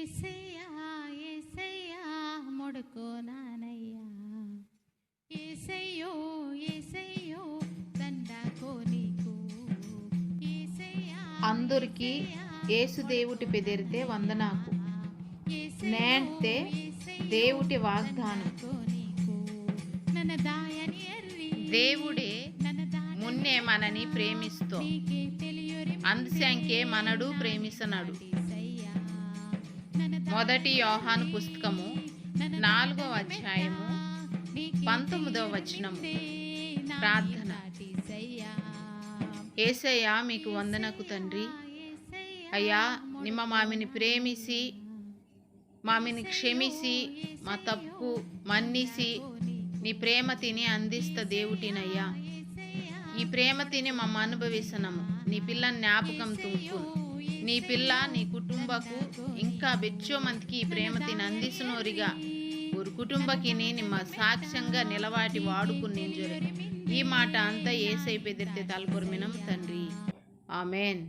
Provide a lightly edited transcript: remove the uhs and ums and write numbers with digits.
ఏసయ్యా ఏసయ్యా మొడుకో నానయ్యా ఏసయ్యో ఏసయ్యో దండాకో నీకు ఏసయ్యా అందరికి ఏసుదేవుటి పెదిరితే వందనాకు నేంటే దేవుటి వాగ్దానం దేవుడే మున్నే మనని ప్రేమిస్తూ అందుశంకే మనడు ప్రేమిస్తున్నాడు. మొదటి యోహాను పుస్తకము 4వ అధ్యాయము 19వ వచనము. ప్రార్థన. యేసయ్యా మీకు వందనకు తండ్రి. అయ్యా ನಿಮ್ಮ మామిని ప్రేమిసి మామిని క్షమిసి మా తప్పు మన్నిసి నీ ప్రేమ తిని అందిస్త దేవుటినయ్యా. ఈ ప్రేమ తిని మమ్మ అనుభవిస్తున్నాము. నీ పిల్ల జ్ఞాపకం తుంపు నీ పిల్ల నీ కుటుంబకు ఇంకా ಬೆಚ್ಚೋ ಮಂದಿకి ఈ ప్రేమ తిని అందిస్తున్నోరిగా ఊరు కుటుంబకిని ನಿಮ್ಮ సాక్ష్యంగా నిలవాటి వాడుకుని ఈ మాట అంతా యేసయ్య పెదిరితే తలపొరమినం తండ్రి. ఆమెన్.